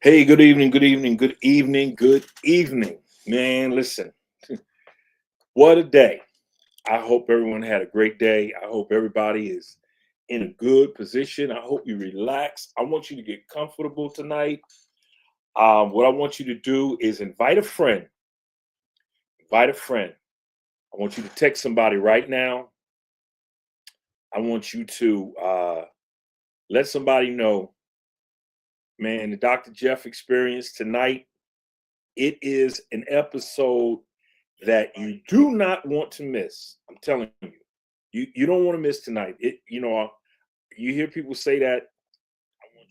Hey, good evening, good evening, good evening, good evening. Man, listen, what a day. I hope everyone had a great day. I hope everybody is in a good position. I hope you relax. I want you to get comfortable tonight. What I want you to do is invite a friend. Invite a friend. I want you to text somebody right now. I want you to let somebody know, man, the Dr. Jeff experience tonight. It is an episode that you do not want to miss. I'm telling you, you don't want to miss tonight. You hear people say that,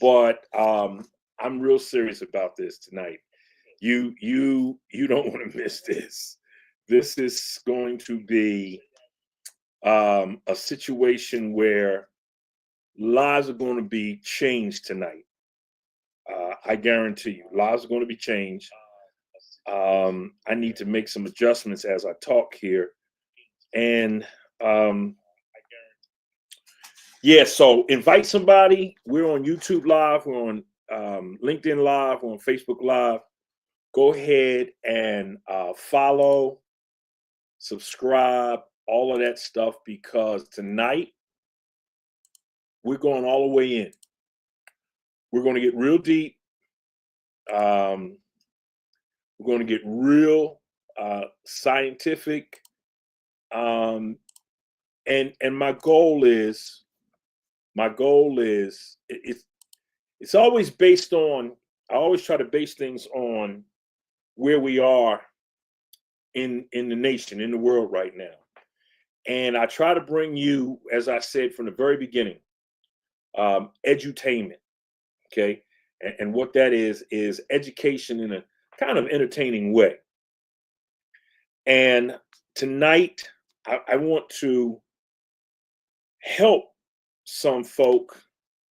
but I'm real serious about this tonight. You don't want to miss this. This is going to be a situation where lives are going to be changed tonight. I guarantee you, lives are going to be changed. I need to make some adjustments as I talk here. And yeah, so invite somebody. We're on YouTube Live, we're on LinkedIn Live, we're on Facebook Live. Go ahead and follow, subscribe, all of that stuff, because tonight we're going all the way in. We're going to get real deep. We're going to get real scientific. And my goal is it's always based on, I always try to base things on where we are in the nation, in the world right now. And I try to bring you, as I said from the very beginning, edutainment. Okay. And what that is education in a kind of entertaining way. And tonight I want to help some folk,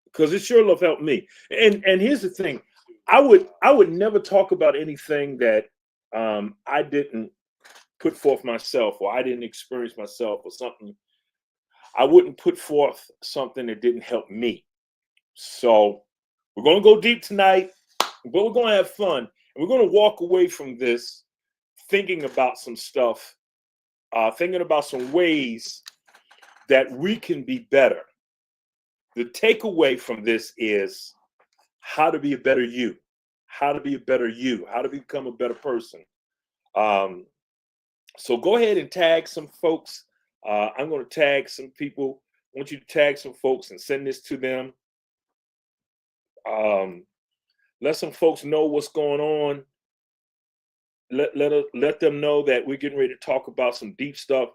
because it sure love helped me. And here's the thing. I would never talk about anything that I didn't put forth myself, or I didn't experience myself, or something. I wouldn't put forth something that didn't help me. So we're going to go deep tonight, but we're going to have fun. And we're going to walk away from this thinking about some stuff, thinking about some ways that we can be better. The takeaway from this is how to be a better you, how to be a better you, how to become a better person. So go ahead and tag some folks. I'm going to tag some people. I want you to tag some folks and send this to them. Let some folks know what's going on. Let them know that we're getting ready to talk about some deep stuff.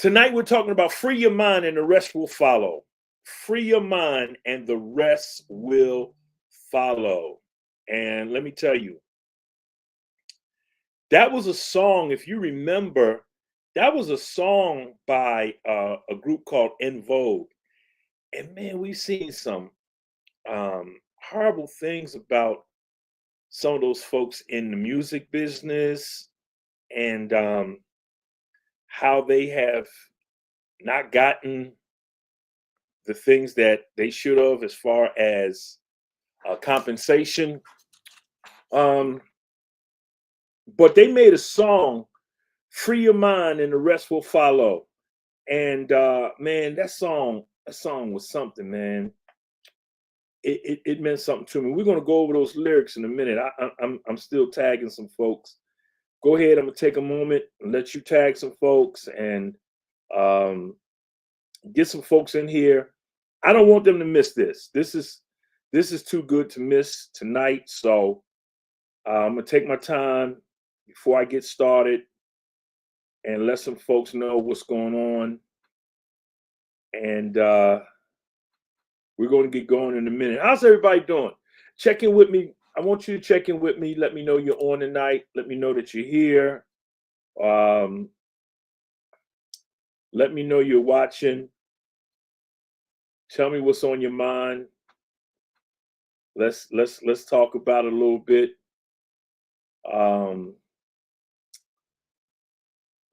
Tonight we're talking about free your mind and the rest will follow. Free your mind and the rest will follow. And let me tell you, that was a song, if you remember, that was a song by a group called En Vogue. And man, we've seen some horrible things about some of those folks in the music business, and how they have not gotten the things that they should have as far as compensation. Um, but they made a song, "Free Your Mind and the Rest Will Follow," and man, that song was something, man. It meant something to me. We're gonna go over those lyrics in a minute. I'm still tagging some folks. Go ahead. I'm gonna take a moment and let you tag some folks and um, get some folks in here. I don't want them to miss this. This is too good to miss tonight. So I'm gonna take my time before I get started and let some folks know what's going on. And we're going to get going in a minute. How's everybody doing? Check in with me. I want you to check in with me. Let me know you're on tonight. Let me know that you're here. Um, let me know you're watching. Tell me what's on your mind. Let's talk about it a little bit. Um,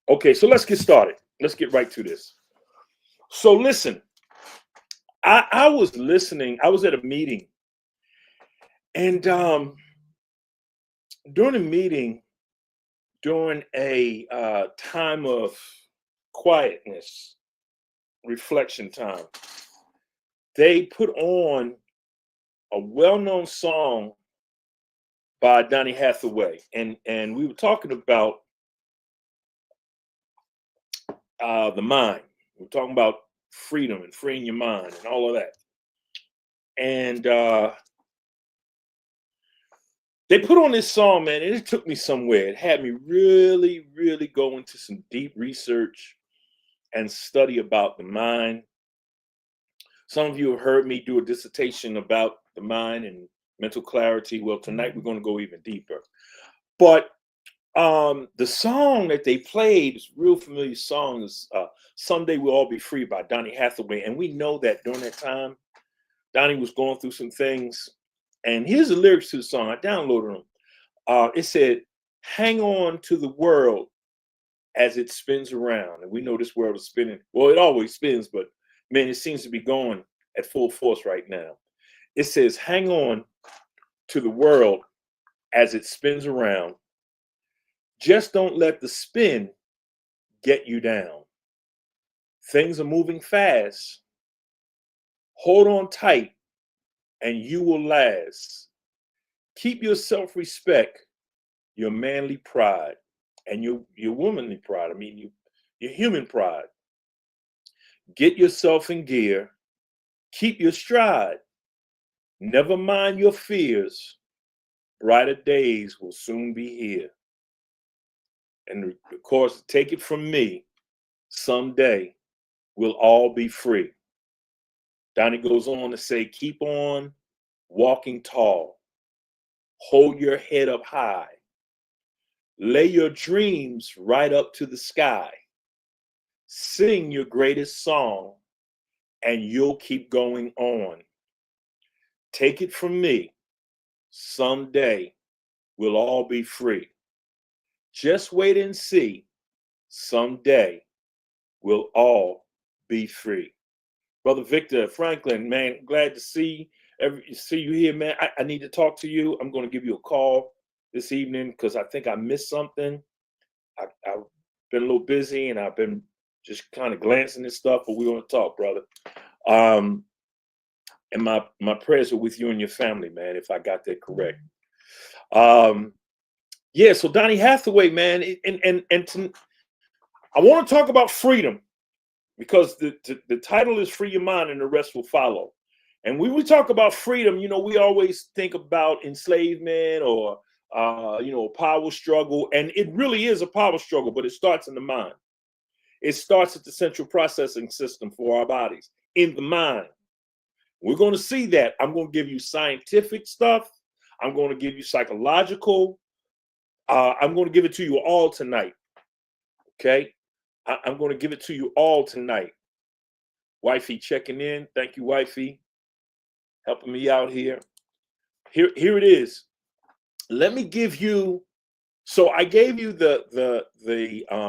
okay, so let's get started. Let's get right to this. So listen, I was listening. I was at a meeting, and during a meeting, during a time of quietness, reflection time, they put on a well-known song by Donny Hathaway, and we were talking about the mind. We were talking about freedom and freeing your mind and all of that. And they put on this song, man, and it took me somewhere. It had me really, really go into some deep research and study about the mind. Some of you have heard me do a dissertation about the mind and mental clarity. Well, tonight we're going to go even deeper. But the song that they played is a real familiar song. Is "Someday We'll All Be Free" by Donny Hathaway, and we know that during that time, Donny was going through some things. And here's the lyrics to the song. I downloaded them. It said, "Hang on to the world as it spins around." And we know this world is spinning. Well, it always spins, but man, it seems to be going at full force right now. It says, "Hang on to the world as it spins around. Just don't let the spin get you down. Things are moving fast. Hold on tight and you will last. Keep your self-respect, your manly pride, and your womanly pride. I mean, your human pride. Get yourself in gear. Keep your stride. Never mind your fears. Brighter days will soon be here." And of course, take it from me, someday we'll all be free. Donnie goes on to say, keep on walking tall. Hold your head up high. Lay your dreams right up to the sky. Sing your greatest song, and you'll keep going on. Take it from me, someday we'll all be free. Just wait and see, someday we'll all be free. Brother Victor Franklin, man, glad to see you here, man. I need to talk to you. I'm going to give you a call this evening because I think I missed something. I've been a little busy and I've been just kind of glancing at stuff, but we want to talk, brother. And my prayers are with you and your family, man, if I got that correct. Yeah, so Donny Hathaway, man, I want to talk about freedom because the title is "Free Your Mind" and the rest will follow. And when we talk about freedom, you know, we always think about enslavement or a power struggle, and it really is a power struggle, but it starts in the mind. It starts at the central processing system for our bodies, in the mind. We're going to see that. I'm going to give you scientific stuff. I'm going to give you psychological. I'm going to give it to you all tonight. Okay? I'm going to give it to you all tonight. Wifey checking in. Thank you, wifey. Helping me out here. Here it is. Let me give you. So I gave you the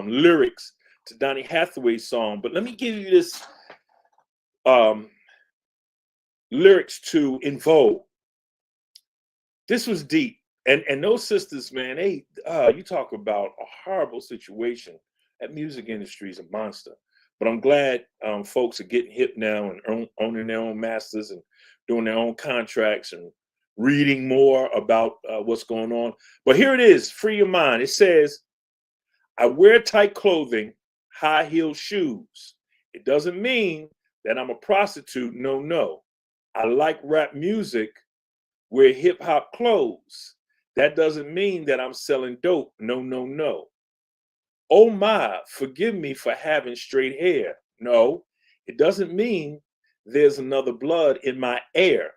lyrics to Donny Hathaway's song, but let me give you this lyrics to In Vogue. This was deep. And those sisters, man, they you talk about a horrible situation. That music industry is a monster. But I'm glad folks are getting hip now and owning their own masters and doing their own contracts and reading more about what's going on. But here it is, Free Your Mind. It says, I wear tight clothing, high heel shoes. It doesn't mean that I'm a prostitute. No, no. I like rap music, wear hip hop clothes. That doesn't mean that I'm selling dope. No, no, no. Oh my, forgive me for having straight hair. No, it doesn't mean there's another blood in my air.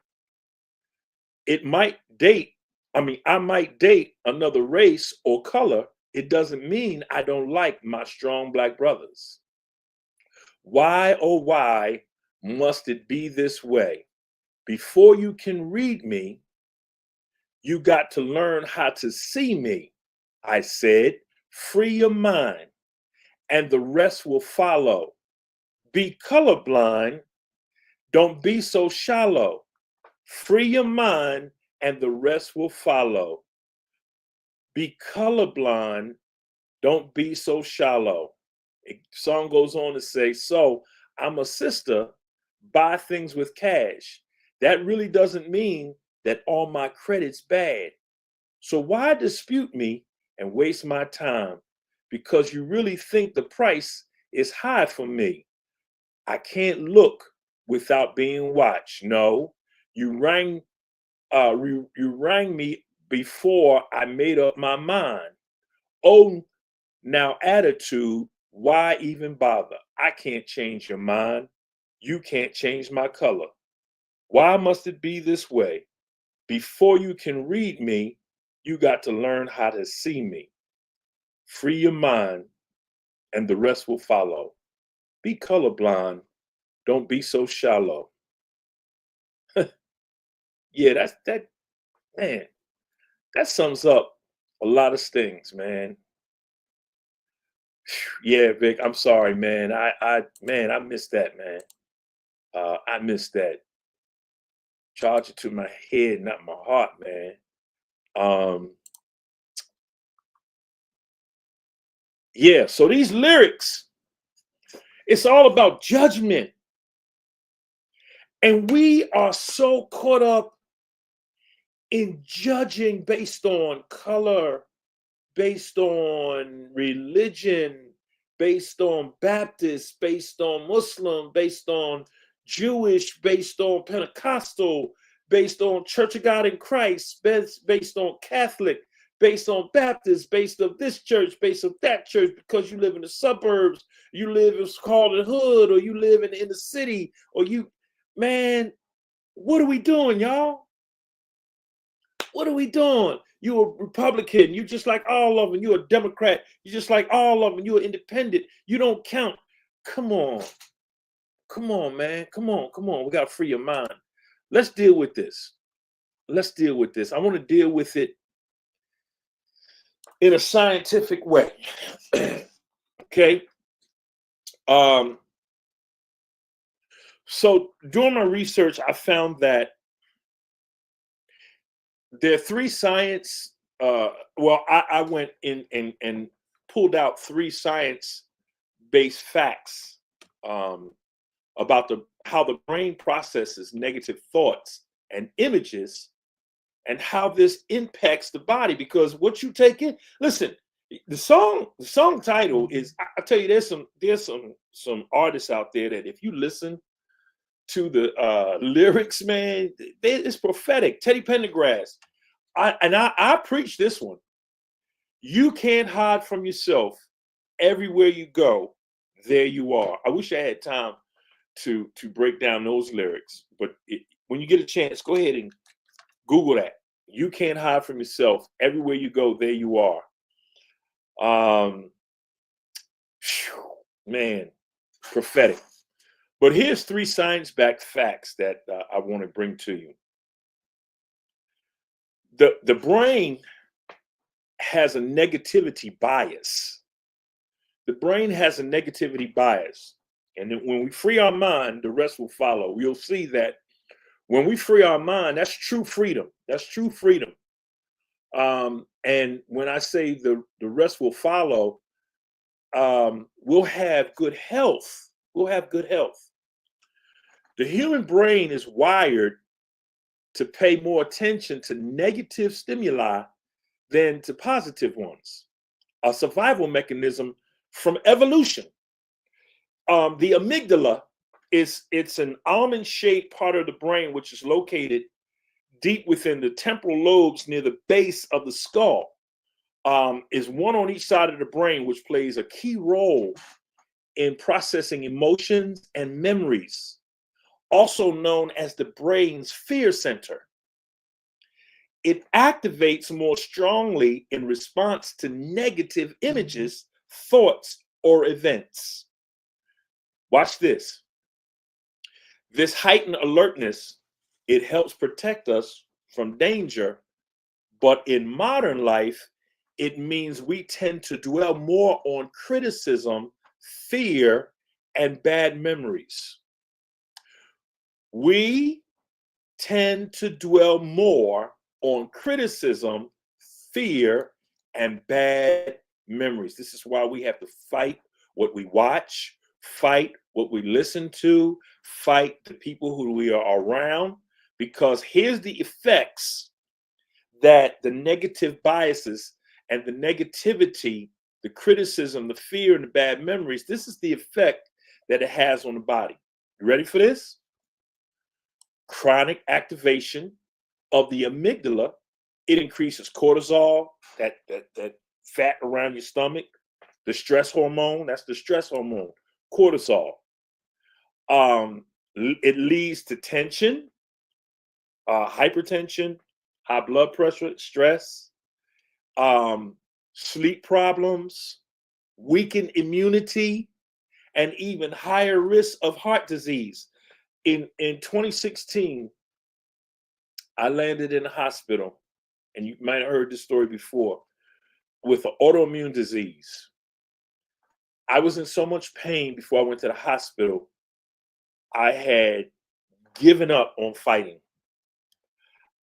It might date, I might date another race or color. It doesn't mean I don't like my strong black brothers. Why, oh, why must it be this way? Before you can read me, you got to learn how to see me. I said, free your mind, and the rest will follow. Be colorblind, don't be so shallow. Free your mind, and the rest will follow. Be colorblind. Don't be so shallow. Song goes on to say, so I'm a sister, buy things with cash. That really doesn't mean that all my credit's bad. So why dispute me and waste my time? Because you really think the price is high for me. I can't look without being watched. No, you rang you rang me before I made up my mind. Oh, now attitude, why even bother? I can't change your mind. You can't change my color. Why must it be this way? Before you can read me, you got to learn how to see me. Free your mind, and the rest will follow. Be colorblind. Don't be so shallow. Yeah, that man. That sums up a lot of things, man. Yeah, Vic. I'm sorry, man. I missed that, man. I missed that. Charge it to my head, not my heart, man. Um, yeah. So these lyrics, it's all about judgment, and we are so caught up in judging based on color, based on religion, based on Baptist, based on Muslim, based on Jewish, based on Pentecostal, based on Church of God in Christ, based on Catholic, based on Baptist, based on this church, based on that church, because you live in the suburbs, you live in called the hood, or you live in the city, or you, man, what are we doing, y'all? What are we doing? You a Republican. You just like all of them. You a Democrat. You just like all of them. You an independent. You don't count. Come on. Come on, man. Come on. Come on. We got to free your mind. Let's deal with this. Let's deal with this. I want to deal with it in a scientific way. Okay. Um, so during my research, I found that there are three science. I went in and pulled out three science-based facts um, about how the brain processes negative thoughts and images, and how this impacts the body. Because what you take in, listen, the song title is. I tell you, there's some artists out there that if you listen to the lyrics, man, it's prophetic. Teddy Pendergrass. I preach this one. You can't hide from yourself. Everywhere you go, there you are. I wish I had time to break down those lyrics, but when you get a chance, go ahead and Google that. You can't hide from yourself. Everywhere you go, there you are. Um, man, prophetic. But here's three science-backed facts that I want to bring to you. The brain has a negativity bias. The brain has a negativity bias. And then when we free our mind, the rest will follow. You'll see that when we free our mind, that's true freedom. That's true freedom. And when I say the rest will follow, we'll have good health. We'll have good health. The human brain is wired to pay more attention to negative stimuli than to positive ones, a survival mechanism from evolution. The amygdala it's an almond-shaped part of the brain which is located deep within the temporal lobes near the base of the skull. Is one on each side of the brain, which plays a key role in processing emotions and memories, also known as the brain's fear center. It activates more strongly in response to negative images, thoughts, or events. Watch this. This heightened alertness, it helps protect us from danger, but in modern life, it means we tend to dwell more on criticism, fear, and bad memories. We tend to dwell more on criticism, fear, and bad memories. This is why we have to fight what we watch, fight what we listen to, fight the people who we are around, because here's the effects that the negative biases and the negativity, the criticism, the fear, and the bad memories, this is the effect that it has on the body. You ready for this? Chronic activation of the amygdala. It increases cortisol, that fat around your stomach, the stress hormone. That's the stress hormone, cortisol. It leads to tension, hypertension, high blood pressure, stress, sleep problems, weakened immunity, and even higher risk of heart disease. In 2016, I landed in a hospital, and you might have heard this story before, with an autoimmune disease. I was in so much pain before I went to the hospital, I had given up on fighting.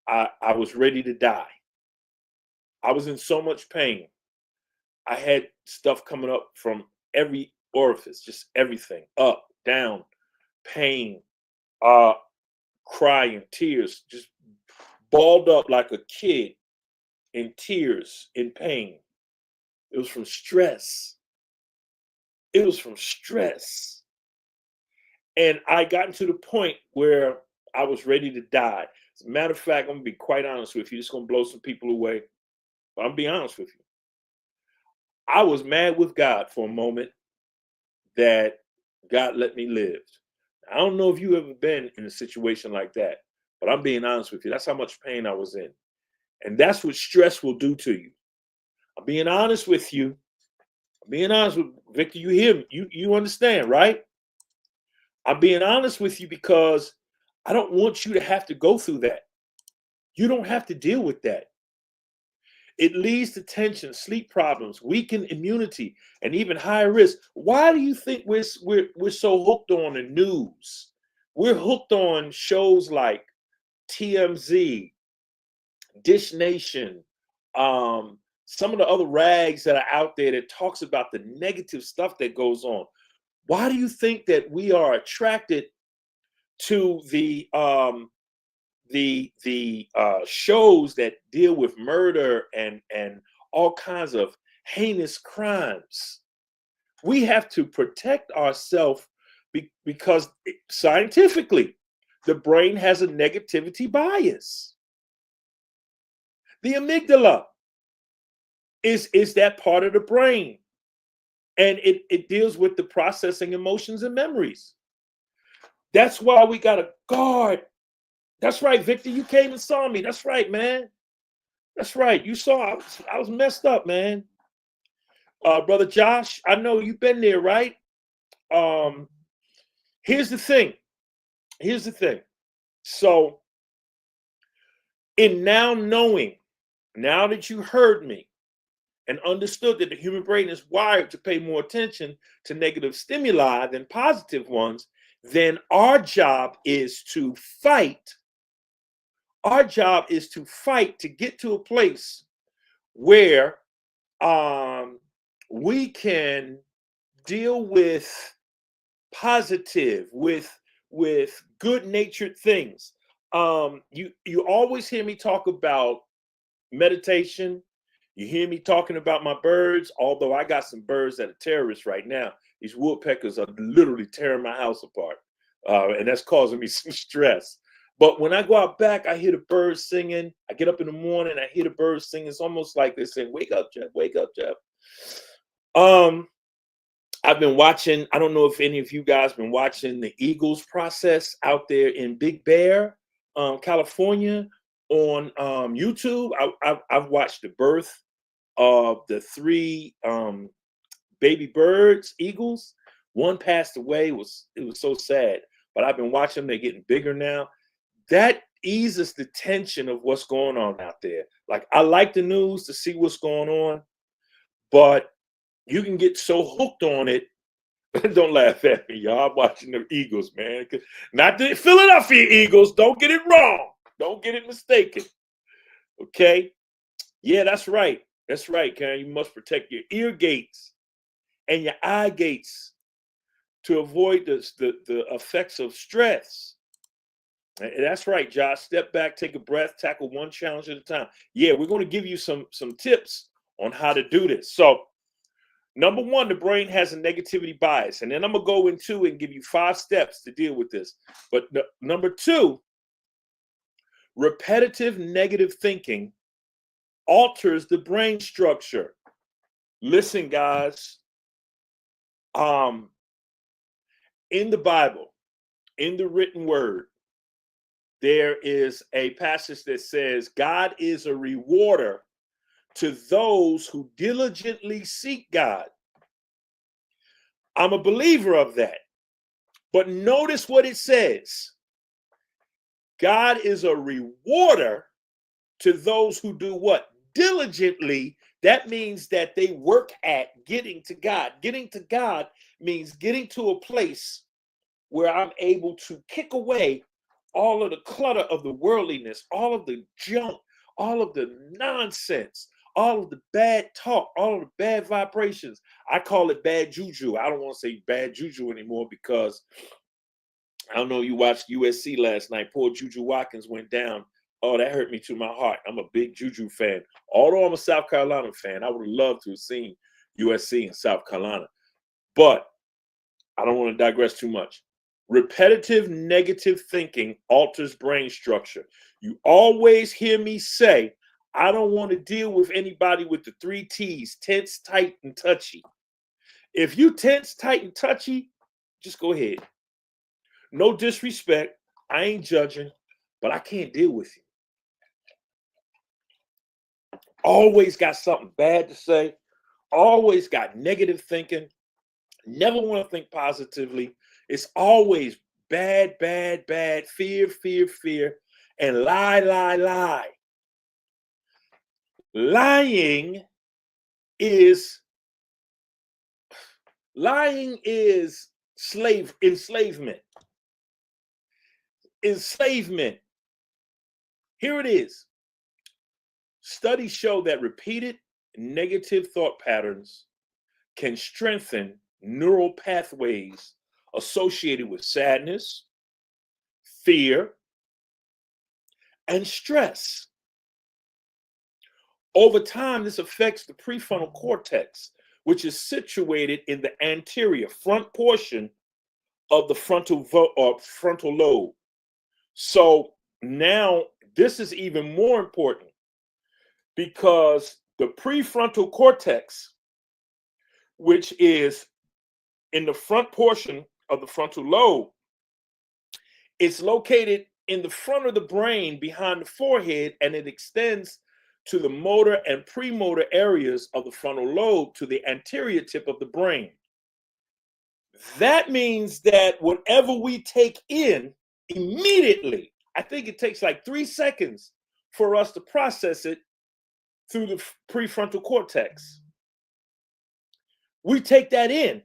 I was ready to die. I was in so much pain. I had stuff coming up from every orifice, just everything, up, down, pain, crying, tears, just balled up like a kid in tears, in pain. It was from stress. It was from stress. And I gotten to the point where I was ready to die. As a matter of fact, I'm gonna be quite honest with you. It's gonna blow some people away, but I'm gonna be honest with you. I was mad with God for a moment that God let me live. I don't know if you ever been in a situation like that, but I'm being honest with you. That's how much pain I was in. And that's what stress will do to you. I'm being honest with you. I'm being honest with Victor. You hear me? You understand, right? I'm being honest with you because I don't want you to have to go through that. You don't have to deal with that. It leads to tension, sleep problems, weakened immunity, and even higher risk. Why do you think we're so hooked on the news? We're hooked on shows like TMZ, Dish Nation, some of the other rags that are out there that talks about the negative stuff that goes on. Why do you think that we are attracted to the shows that deal with murder and all kinds of heinous crimes? We have to protect ourselves because scientifically, the brain has a negativity bias. The amygdala is that part of the brain, and it deals with the processing emotions and memories. That's why we got to guard. That's right, Victor. You came and saw me. That's right, man. That's right. You saw I was messed up, man. Brother Josh, I know you've been there, right? Here's the thing. Here's the thing. So, in now knowing, now that you heard me and understood that the human brain is wired to pay more attention to negative stimuli than positive ones, then our job is to fight. Our job is to fight to get to a place where we can deal with positive, with good-natured things. You always hear me talk about meditation. You hear me talking about my birds, although I got some birds that are terrorists right now. These woodpeckers are literally tearing my house apart, and that's causing me some stress. But when I go out back, I hear the birds singing. I get up in the morning, I hear the birds singing. It's almost like they're saying, "Wake up, Jeff. Wake up, Jeff." I've been watching. I don't know if any of you guys been watching the Eagles process out there in Big Bear, California, on YouTube. I've watched the birth of the 3 baby birds, eagles. One passed away. It was so sad. But I've been watching them. They're getting bigger now. That eases the tension of what's going on out there. Like, I like the news to see what's going on, but you can get so hooked on it. Don't laugh at me, y'all. I'm watching the Eagles, man. Not the Philadelphia Eagles. Don't get it wrong. Don't get it mistaken. Okay? Yeah, that's right. That's right, Karen. You must protect your ear gates and your eye gates to avoid the effects of stress. And that's right, Josh. Step back, take a breath, tackle one challenge at a time. Yeah, we're going to give you some tips on how to do this. So, number one, the brain has a negativity bias, and then I'm gonna go into and give you 5 steps to deal with this. But number two, repetitive negative thinking alters the brain structure. Listen, guys. In the Bible, in the written word, there is a passage that says, God is a rewarder to those who diligently seek God. I'm a believer of that. But notice what it says. God is a rewarder to those who do what? Diligently. That means that they work at getting to God. Getting to God means getting to a place where I'm able to kick away all of the clutter of the worldliness, all of the junk, all of the nonsense, all of the bad talk, all of the bad vibrations. I call it bad juju. I don't want to say bad juju anymore because I don't know, you watched USC last night. Poor Juju Watkins went down. Oh, that hurt me to my heart. I'm a big Juju fan. Although I'm a South Carolina fan, I would have loved to have seen USC in South Carolina. But I don't want to digress too much. Repetitive negative thinking alters brain structure. You always hear me say, I don't want to deal with anybody with the 3 T's, tense, tight, and touchy. If you tense, tight, and touchy, just go ahead. No disrespect. I ain't judging, but I can't deal with you. Always got something bad to say. Always got negative thinking. Never want to think positively. It's always bad, bad, bad, fear, fear, fear, and lie, lie, lie. Lying is enslavement. Enslavement. Here it is. Studies show that repeated negative thought patterns can strengthen neural pathways associated with sadness, fear, and stress. Over time, this affects the prefrontal cortex, which is situated in the anterior front portion of the frontal lobe. So now this is even more important because the prefrontal cortex, which is in the front portion of the frontal lobe, it's located in the front of the brain behind the forehead, and it extends to the motor and premotor areas of the frontal lobe to the anterior tip of the brain. That means that whatever we take in immediately, I think it takes like 3 seconds for us to process it through the prefrontal cortex. We take that in,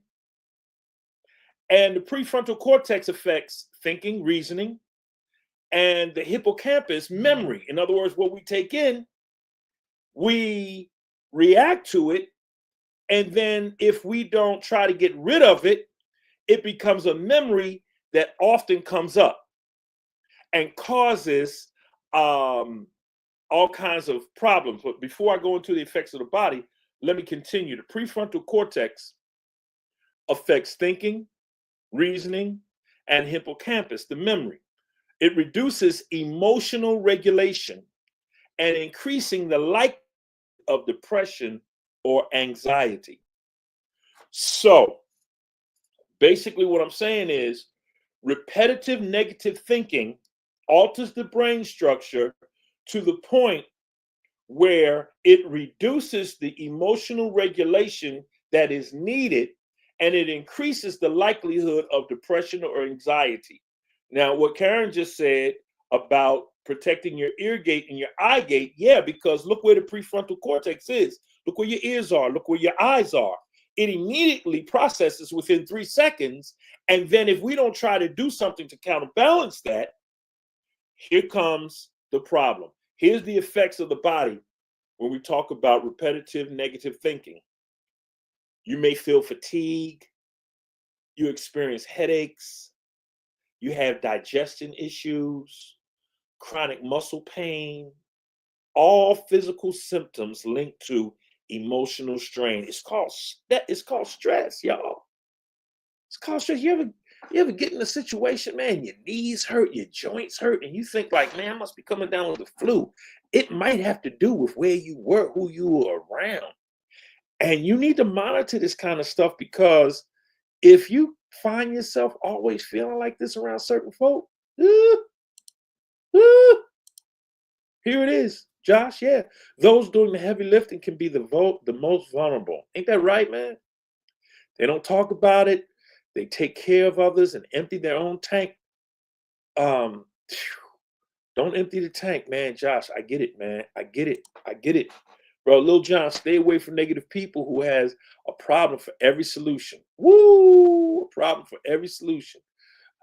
and the prefrontal cortex affects thinking, reasoning, and the hippocampus, memory. In other words, what we take in, we react to it, and then if we don't try to get rid of it, it becomes a memory that often comes up and causes all kinds of problems. But before I go into the effects of the body, let me continue. The prefrontal cortex affects thinking, reasoning, and hippocampus, the memory. It reduces emotional regulation and increasing the likelihood of depression or anxiety. So basically what I'm saying is repetitive negative thinking alters the brain structure to the point where it reduces the emotional regulation that is needed, and it increases the likelihood of depression or anxiety. Now, what Karen just said about protecting your ear gate and your eye gate, yeah, because look where the prefrontal cortex is. Look where your ears are. Look where your eyes are. It immediately processes within 3 seconds. And then if we don't try to do something to counterbalance that, here comes the problem. Here's the effects of the body when we talk about repetitive negative thinking. You may feel fatigue, you experience headaches, you have digestion issues, chronic muscle pain, all physical symptoms linked to emotional strain. It's called stress, y'all. It's called stress. You ever get in a situation, man, your knees hurt, your joints hurt, and you think like, man, I must be coming down with the flu. It might have to do with where you were, who you were around. And you need to monitor this kind of stuff, because if you find yourself always feeling like this around certain folk, uh, uh, here it is, Josh. Yeah, those doing the heavy lifting can be the most vulnerable. Ain't that right, man? They don't talk about it. They take care of others and empty their own tank. Um, don't empty the tank, man. Josh, I get it, man. I get it. I get it. Bro, Lil John, stay away from negative people who has a problem for every solution. Woo! A problem for every solution.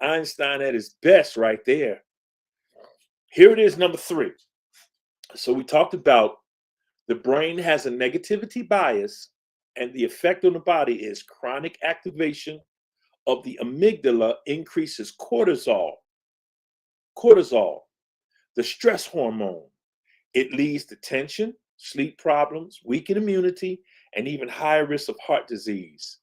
Einstein at his best right there. Here it is, number 3. So we talked about the brain has a negativity bias, and the effect on the body is chronic activation of the amygdala increases cortisol. Cortisol, the stress hormone. It leads to tension, sleep problems, weakened immunity, and even higher risk of heart disease.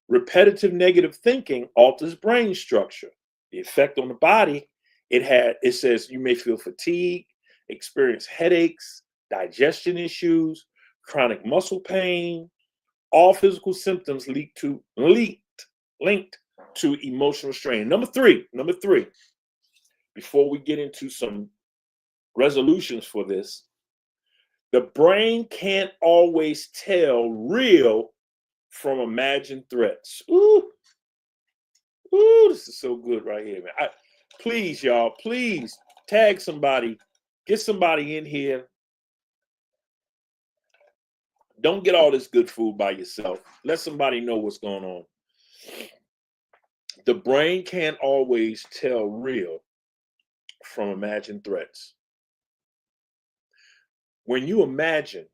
Repetitive negative thinking alters brain structure. The effect on the body, it says you may feel fatigue, experience headaches, digestion issues, chronic muscle pain, all physical symptoms linked to emotional strain. Number three, before we get into some resolutions for this, the brain can't always tell real from imagined threats. Ooh, this is so good right here, man. Please, y'all, please tag somebody, get somebody in here. Don't get all this good food by yourself. Let somebody know what's going on. The brain can't always tell real from imagined threats. When you imagine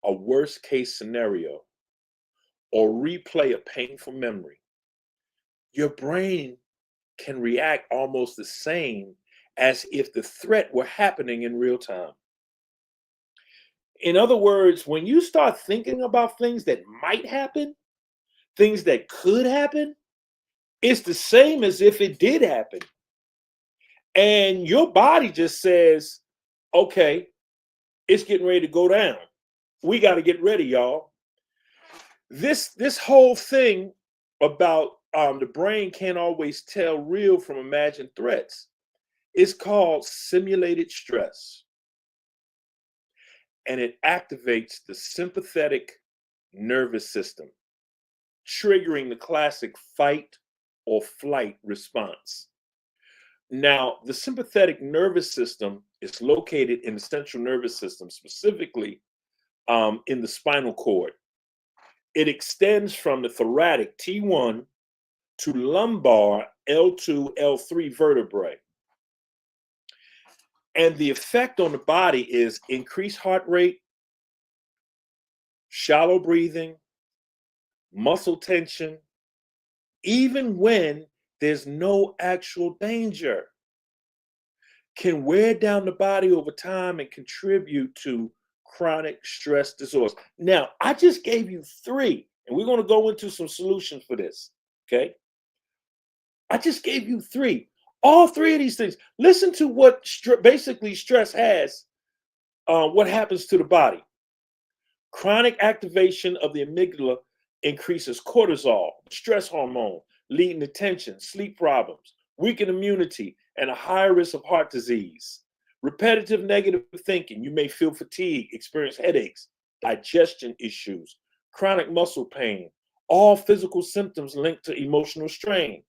a worst case scenario or replay a painful memory, your brain can react almost the same as if the threat were happening in real time. In other words, when you start thinking about things that might happen, things that could happen, it's the same as if it did happen. And your body just says, okay, it's getting ready to go down. We got to get ready, y'all. This whole thing about the brain can't always tell real from imagined threats is called simulated stress. And it activates the sympathetic nervous system, triggering the classic fight or flight response. Now, the sympathetic nervous system is located in the central nervous system, specifically in the spinal cord. It extends from the thoracic T1 to lumbar L2, L3 vertebrae. And the effect on the body is increased heart rate, shallow breathing, muscle tension, even when there's no actual danger. Can wear down the body over time and contribute to chronic stress disorders. Now, I just gave you 3, and we're going to go into some solutions for this, okay? I just gave you 3. All 3 of these things. Listen to what basically stress has, what happens to the body. Chronic activation of the amygdala increases cortisol, stress hormone, leading to tension, sleep problems, weakened immunity, and a higher risk of heart disease. Repetitive negative thinking, you may feel fatigue, experience headaches, digestion issues, chronic muscle pain, all physical symptoms linked to emotional strain.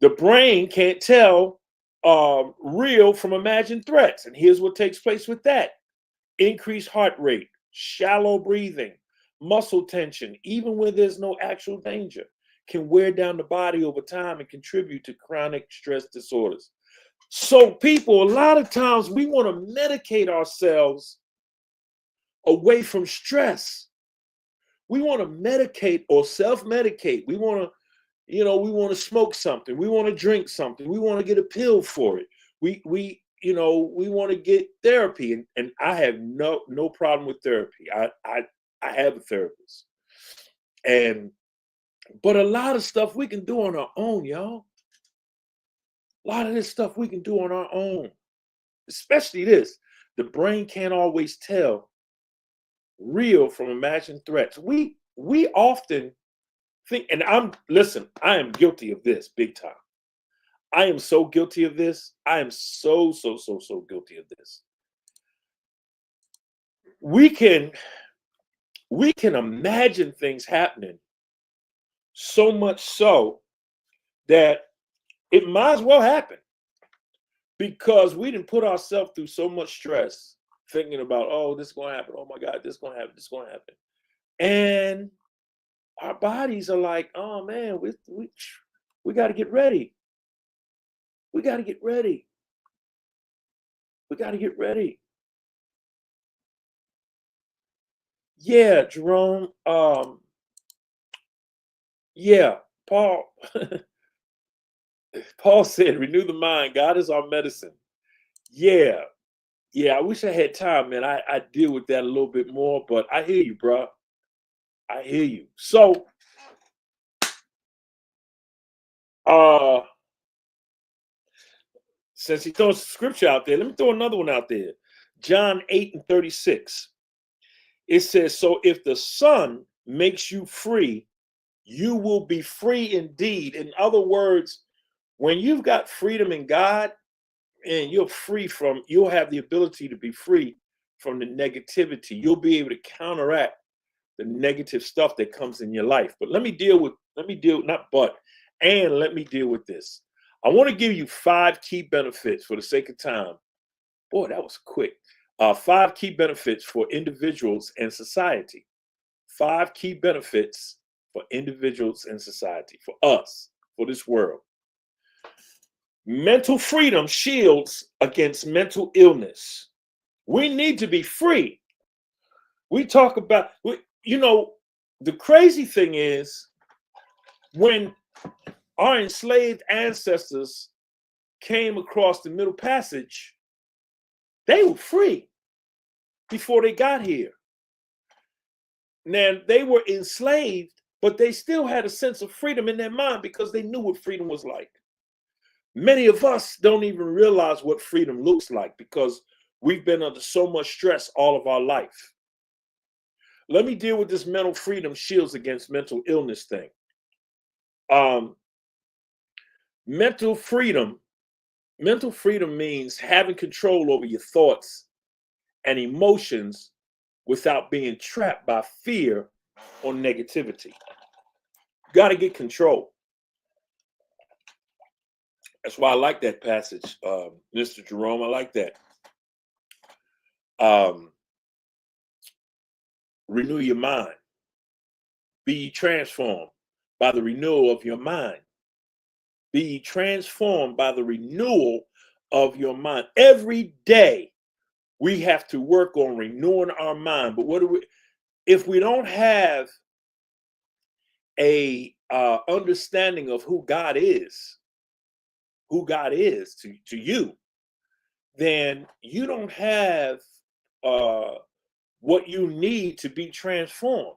The brain can't tell real from imagined threats. And here's what takes place with that. Increased heart rate, shallow breathing, muscle tension, even when there's no actual danger, can wear down the body over time and contribute to chronic stress disorders. So people, a lot of times we want to medicate ourselves away from stress. We want to medicate or self-medicate. We want to, we want to smoke something. We want to drink something. We want to get a pill for it. We want to get therapy. And I have no problem with therapy. I have a therapist. But a lot of stuff we can do on our own, y'all. A lot of this stuff we can do on our own. Especially this. The brain can't always tell real from imagined threats. We often think, and I am guilty of this big time. I am so guilty of this. I am so guilty of this. We can imagine things happening so much so that it might as well happen, because we didn't put ourselves through so much stress thinking about, oh, this is going to happen. Oh my God, this is going to happen. This is going to happen. And our bodies are like, oh man, we got to get ready. We got to get ready. We got to get ready. Yeah, Jerome. Yeah, Paul. Paul said, renew the mind. God is our medicine. Yeah. I wish I had time, man. I deal with that a little bit more, but I hear you, bro. I hear you. So, since he throws scripture out there, let me throw another one out there. John 8:36. It says, so if the Son makes you free, you will be free indeed. In other words, when you've got freedom in God, and you'll have the ability to be free from the negativity. You'll be able to counteract the negative stuff that comes in your life. But let me deal with this. I want to give you 5 key benefits for the sake of time. Boy, that was quick. 5 key benefits for individuals and society. 5 key benefits for individuals and society, for us, for this world. Mental freedom shields against mental illness. We need to be free. We talk about, the crazy thing is, when our enslaved ancestors came across the Middle Passage, they were free before they got here. Now, they were enslaved, but they still had a sense of freedom in their mind because they knew what freedom was like. Many of us don't even realize what freedom looks like because we've been under so much stress all of our life. Let me deal with this mental freedom shields against mental illness thing. Mental freedom means having control over your thoughts and emotions without being trapped by fear or negativity. You got to get control. That's why I like that passage, Mr. Jerome. I like that. Renew your mind. Be transformed by the renewal of your mind. Be transformed by the renewal of your mind. Every day we have to work on renewing our mind. But if we don't have a understanding of who God is to you, then you don't have what you need to be transformed.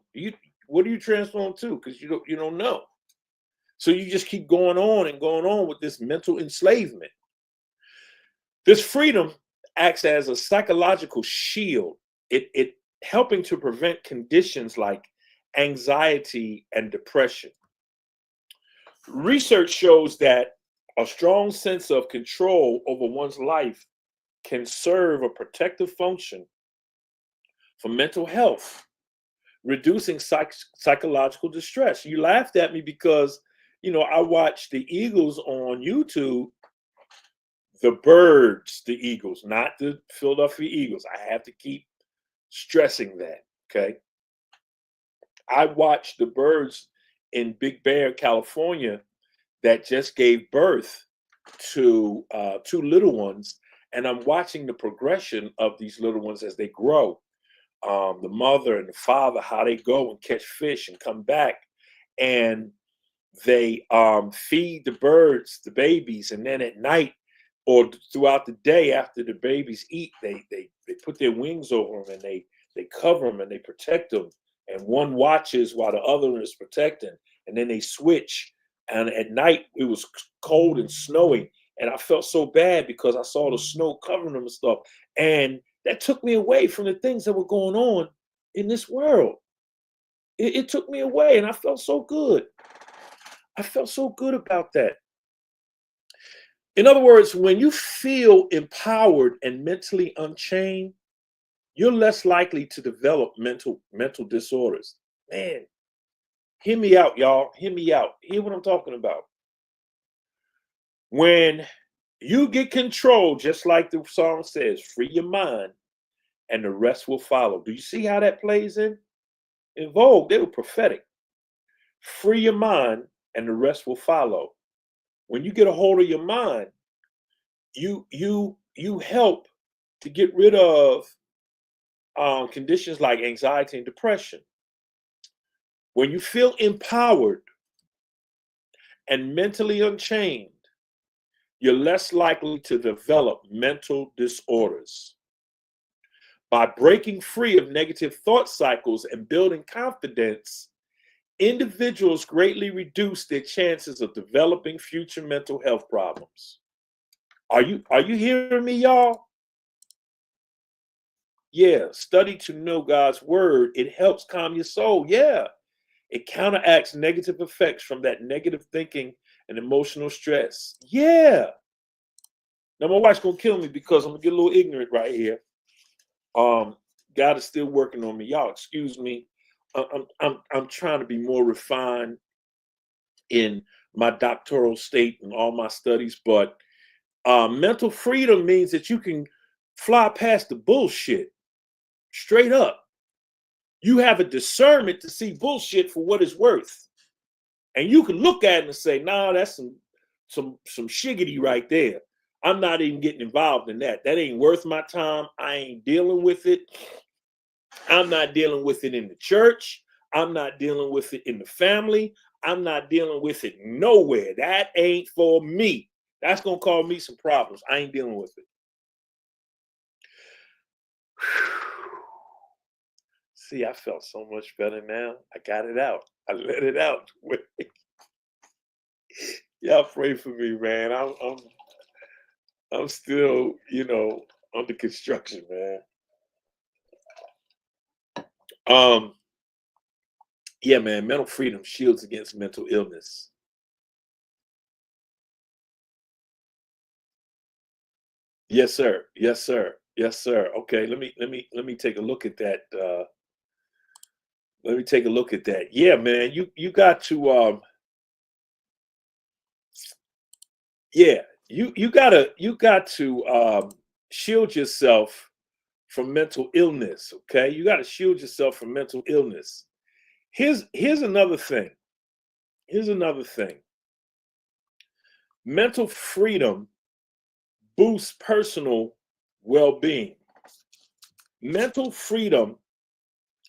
What are you transformed to? Because you don't know. So you just keep going on with this mental enslavement. This freedom acts as a psychological shield. It helping to prevent conditions like anxiety and depression. Research shows that a strong sense of control over one's life can serve a protective function for mental health, reducing psychological distress. You laughed at me because, I watched the Eagles on YouTube, the birds, the Eagles, not the Philadelphia Eagles. I have to keep stressing that, okay? I watched the birds in Big Bear, California, that just gave birth to 2 little ones, and I'm watching the progression of these little ones as they grow. the mother and the father, how they go and catch fish and come back, and they feed the birds, the babies, and then at night or throughout the day after the babies eat, they put their wings over them and they cover them and they protect them. And one watches while the other one is protecting, and then they switch. And at night it was cold and snowy, and I felt so bad because I saw the snow covering them and stuff, and that took me away from the things that were going on in this world. It took me away, and I felt so good. I felt so good about that. In other words, when you feel empowered and mentally unchained, you're less likely to develop mental disorders. Man, hear me out, y'all. Hear me out. Hear what I'm talking about. When you get control, just like the song says, free your mind and the rest will follow. Do you see how that plays in? In Vogue, they were prophetic. Free your mind and the rest will follow. When you get a hold of your mind, you help to get rid of conditions like anxiety and depression. When you feel empowered and mentally unchained, you're less likely to develop mental disorders. By breaking free of negative thought cycles and building confidence, individuals greatly reduce their chances of developing future mental health problems. Are you hearing me, y'all? Yeah, study to know God's word. It helps calm your soul. Yeah. It counteracts negative effects from that negative thinking and emotional stress. Yeah. Now my wife's gonna kill me because I'm gonna get a little ignorant right here. God is still working on me. Y'all, excuse me. I'm trying to be more refined in my doctoral state and all my studies, but mental freedom means that you can fly past the bullshit straight up. You have a discernment to see bullshit for what it's worth. And you can look at it and say, nah, that's some shiggity right there. I'm not even getting involved in that. That ain't worth my time. I ain't dealing with it. I'm not dealing with it in the church. I'm not dealing with it in the family. I'm not dealing with it nowhere. That ain't for me. That's going to cause me some problems. I ain't dealing with it. See, I felt so much better now. I got it out. I let it out. Y'all pray for me, man. I'm still, under construction, man. Yeah, man, mental freedom shields against mental illness. Yes, sir. Yes, sir. Yes, sir. Okay, let me take a look at that. Let me take a look at that. Yeah, man, you got to yeah, you got to shield yourself from mental illness, okay? You got to shield yourself from mental illness. Here's another thing. Here's another thing. Mental freedom boosts personal well-being. Mental freedom,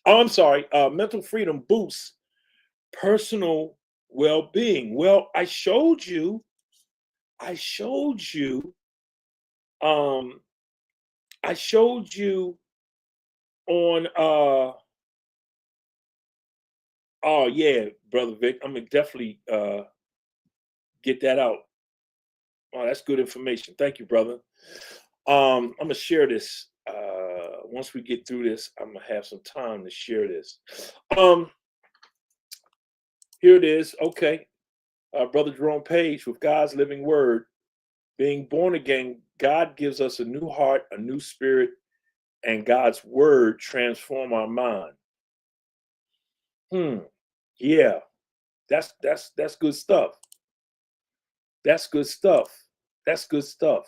oh, I'm sorry, mental freedom boosts personal well-being. Well, I showed you, um, I showed you on oh yeah, brother Vic. I'm gonna definitely get that out. Oh, that's good information. Thank you, brother. I'm gonna share this. Once we get through this, I'm gonna have some time to share this. Um, Here it is. Okay, brother Jerome Page with God's living word. Being born again, God gives us a new heart, a new spirit, and God's word transform our mind. Yeah, that's good stuff. That's good stuff. That's good stuff.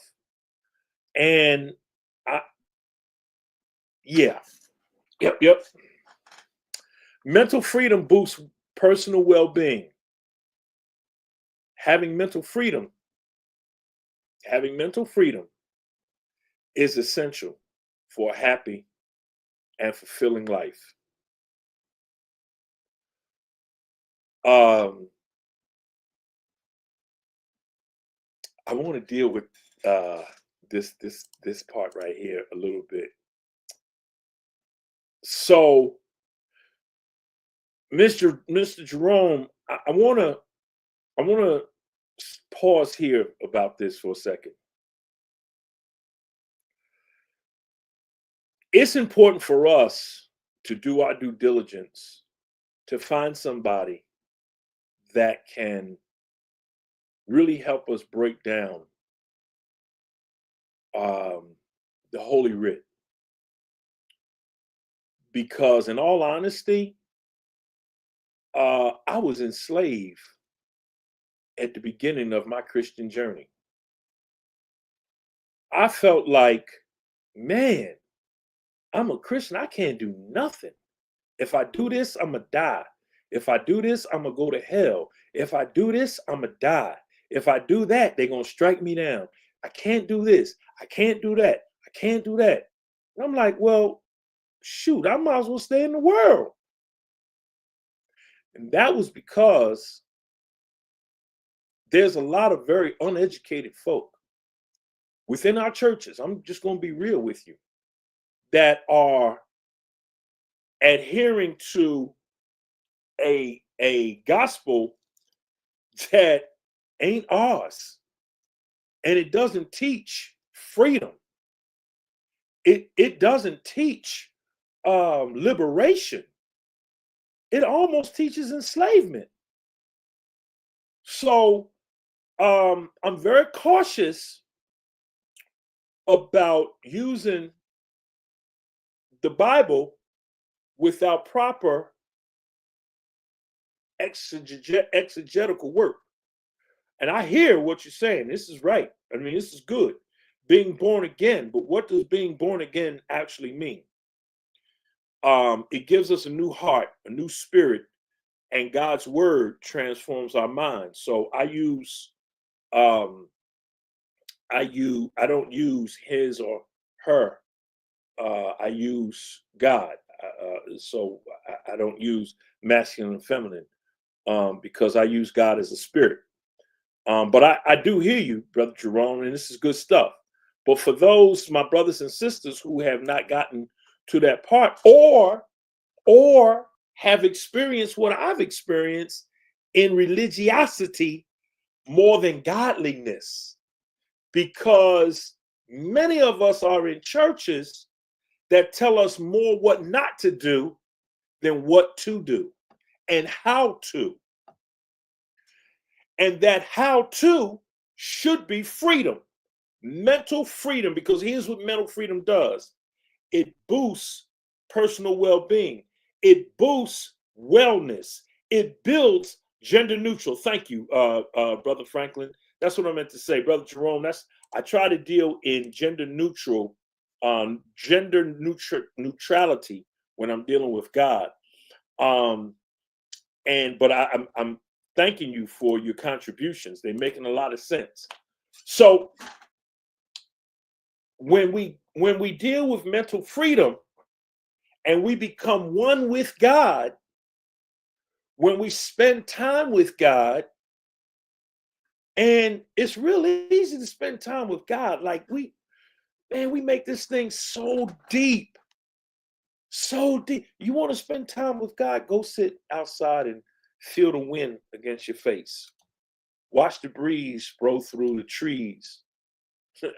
And I yeah. Yep. Mental freedom boosts personal well-being. Having mental freedom, having mental freedom is essential for a happy and fulfilling life. Um, I want to deal with this part right here a little bit. So, Mr. Jerome, I want to pause here about this for a second. It's important for us to do our due diligence to find somebody that can really help us break down um, the Holy Writ. Because, in all honesty, I was enslaved at the beginning of my Christian journey. I felt like, man, I'm a Christian. I can't do nothing. If I do this, I'm going to die. If I do this, I'm going to go to hell. If I do this, I'm going to die. If I do that, they're going to strike me down. I can't do this. I can't do that. I can't do that. And I'm like, well, shoot, I might as well stay in the world. And that was because there's a lot of very uneducated folk within our churches. I'm just going to be real with you, that are adhering to a gospel that ain't ours, and it doesn't teach freedom. It doesn't teach liberation. It almost teaches enslavement. So I'm very cautious about using the Bible without proper exegetical work. And I hear what you're saying. This is right. I mean, this is good. Being born again. But what does being born again actually mean? It gives us a new heart, a new spirit, and God's word transforms our minds. So I don't use his or her. I use God. So I don't use masculine and feminine, because I use God as a spirit. But I do hear you, Brother Jerome, and this is good stuff. But for those, my brothers and sisters, who have not gotten to that part, or have experienced what I've experienced in religiosity more than godliness, because many of us are in churches that tell us more what not to do than what to do and how to. And that how to should be freedom, mental freedom, because here's what mental freedom does: it boosts personal well being, it boosts wellness, it builds gender neutral. Thank you, Brother Franklin. That's what I meant to say, Brother Jerome. I try to deal in gender neutrality when I'm dealing with God. But I'm thanking you for your contributions. They're making a lot of sense. So when we deal with mental freedom and we become one with God, when we spend time with God, and it's really easy to spend time with God. Like we make this thing so deep. So deep. You want to spend time with God? Go sit outside and feel the wind against your face. Watch the breeze blow through the trees.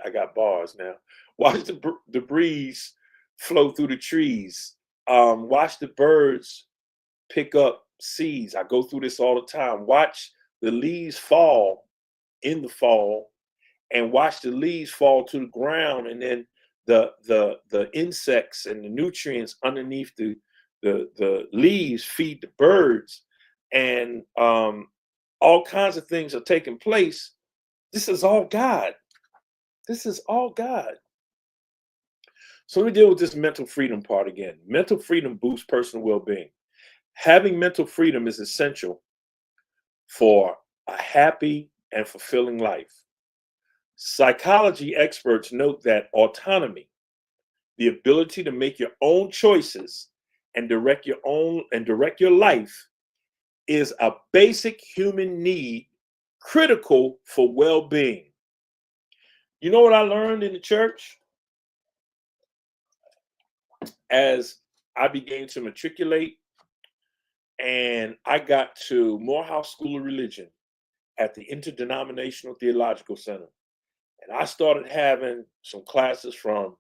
I got bars now. Watch the breeze flow through the trees. Watch the birds pick up seeds. I go through this all the time. Watch the leaves fall in the fall, and watch the leaves fall to the ground, and then the insects and the nutrients underneath the leaves feed the birds, and all kinds of things are taking place. This is all God. This is all God. So let me deal with this mental freedom part again. Mental freedom boosts personal well-being. Having mental freedom is essential for a happy and fulfilling life. Psychology experts note that autonomy, the ability to make your own choices and direct your life is a basic human need critical for well-being. You know what I learned in the church as I began to matriculate and I got to Morehouse School of Religion at the Interdenominational Theological Center. And I started having some classes from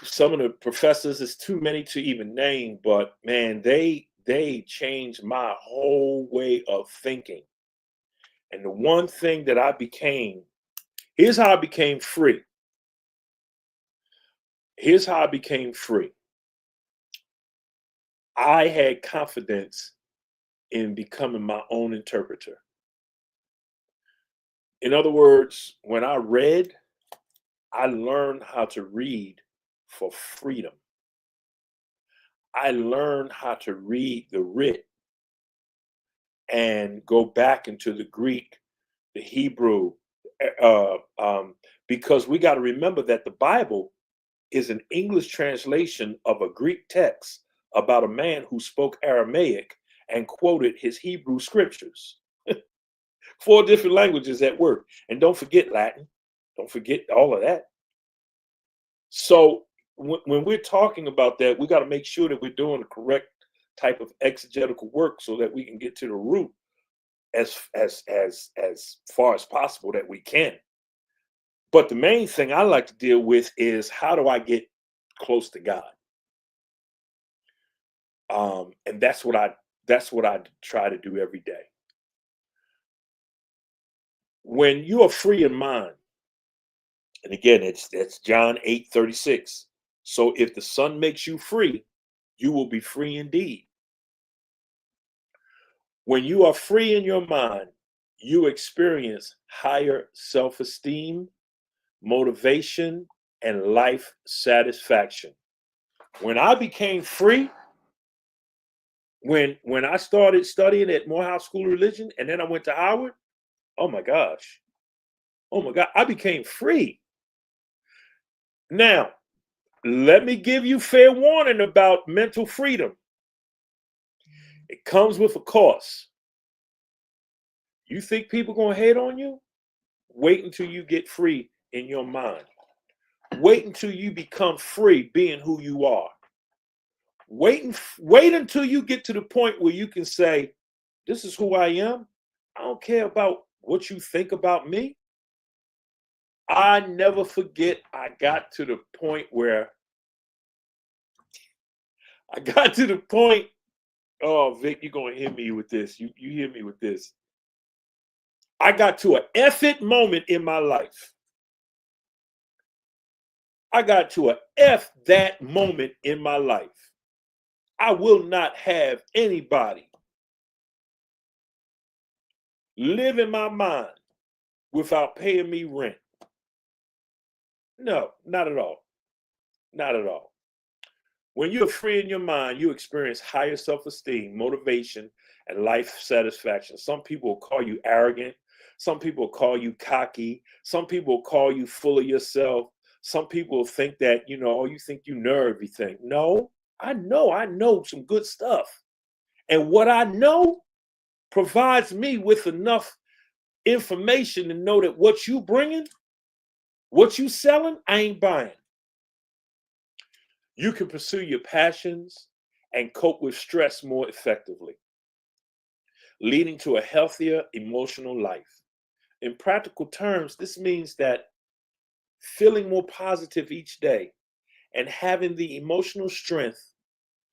some of the professors. It's too many to even name, but man, they changed my whole way of thinking. And the one thing that here's how I became free. Here's how I became free. I had confidence in becoming my own interpreter. In other words, when I read, I learned how to read for freedom. I learned how to read the writ and go back into the Greek, the Hebrew, because we got to remember that the Bible is an English translation of a Greek text about a man who spoke Aramaic and quoted his Hebrew scriptures. 4 different languages at work. And don't forget Latin. Don't forget all of that. So when we're talking about that, we got to make sure that we're doing the correct type of exegetical work so that we can get to the root as far as possible that we can. But the main thing I like to deal with is how do I get close to God? And that's what I try to do every day. When you are free in mind, and again, it's John 8:36. So if the Son makes you free, you will be free indeed. When you are free in your mind, you experience higher self-esteem, motivation, and life satisfaction. When I became free, when I started studying at Morehouse School of Religion, and then I went to Howard, oh my gosh. Oh my God, I became free. Now, let me give you fair warning about mental freedom. It comes with a cost. You think people gonna hate on you? Wait until you get free in your mind. Wait until you become free being who you are. Wait until you get to the point where you can say, this is who I am. I don't care about what you think about me. I never forget I got to the point where oh, Vic, you're going to hear me with this. You hear me with this. I got to an F it moment in my life. I got to a F that moment in my life. I will not have anybody live in my mind without paying me rent. No, not at all. Not at all. When you're free in your mind, you experience higher self-esteem, motivation, and life satisfaction. Some people will call you arrogant. Some people will call you cocky. Some people will call you full of yourself. Some people will think that, oh, you think you know everything. No, I know some good stuff. And what I know provides me with enough information to know that what you bringing, what you selling, I ain't buying. You can pursue your passions and cope with stress more effectively, leading to a healthier emotional life. In practical terms, this means that feeling more positive each day and having the emotional strength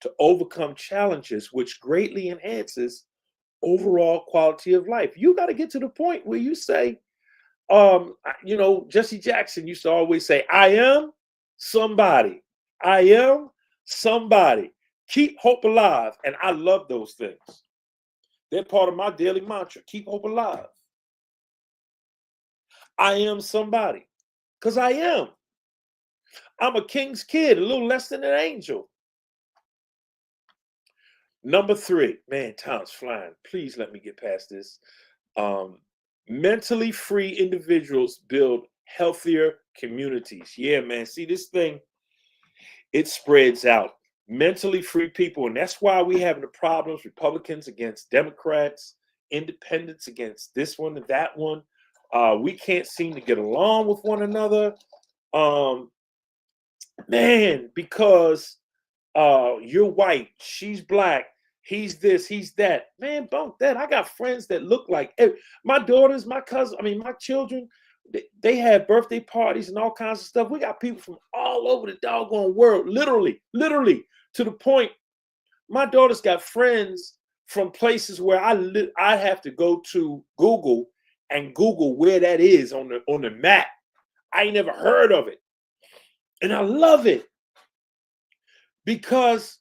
to overcome challenges, which greatly enhances overall quality of life. You got to get to the point where you say, Jesse Jackson used to always say, I am somebody. I am somebody. Keep hope alive. And I love those things. They're part of my daily mantra. Keep hope alive. I am somebody. Because I am. I'm a king's kid, a little less than an angel. Number 3, man, time's flying. Please let me get past this. Mentally free individuals build healthier communities. Yeah, man. See, this thing, it spreads out. Mentally free people, and that's why we having the problems. Republicans against Democrats, independents against this one and that one. We can't seem to get along with one another. Um, man, because you're white, she's black, he's this, he's that. Man, bump that. I got friends that look like my daughters, my cousins, I mean, my children, they have birthday parties and all kinds of stuff. We got people from all over the doggone world, literally, to the point my daughter's got friends from places where I have to go to Google and Google where that is on the map. I ain't never heard of it. And I love it because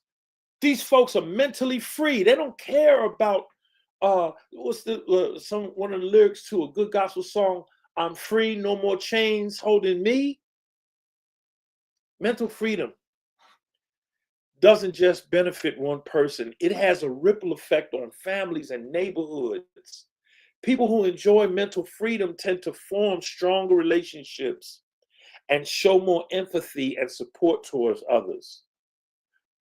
these folks are mentally free. They don't care about what's the one of the lyrics to a good gospel song, I'm free, no more chains holding me. Mental freedom doesn't just benefit one person. It has a ripple effect on families and neighborhoods. People who enjoy mental freedom tend to form stronger relationships and show more empathy and support towards others.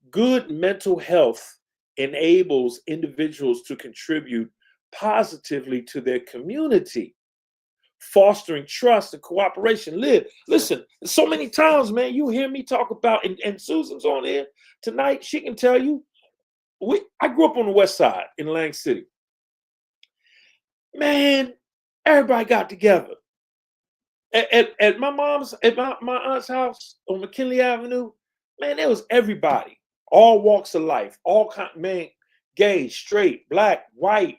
Good mental health enables individuals to contribute positively to their community, fostering trust and cooperation. Listen, so many times, man, you hear me talk about, and Susan's on here tonight, she can tell you, I grew up on the west side in Lang City. Man, everybody got together. At my mom's, at my aunt's house on McKinley Avenue, man, there was everybody, all walks of life, all kind, man, gay, straight, black, white,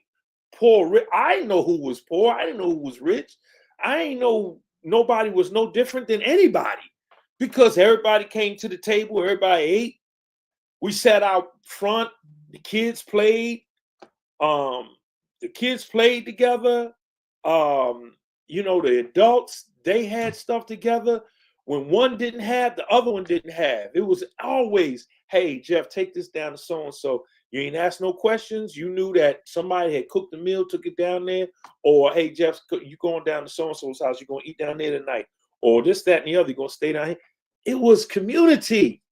poor, rich. I didn't know who was poor. I didn't know who was rich. I ain't know nobody was no different than anybody because everybody came to the table, everybody ate. We sat out front, the kids played. The kids played together. The adults, they had stuff together. When one didn't have, the other one didn't have. It was always, hey, Jeff, take this down to so-and-so. You ain't asked no questions. You knew that somebody had cooked a meal, took it down there. Or, hey, Jeff, you going down to so-and-so's house. You're going to eat down there tonight. Or this, that, and the other. You're going to stay down here. It was community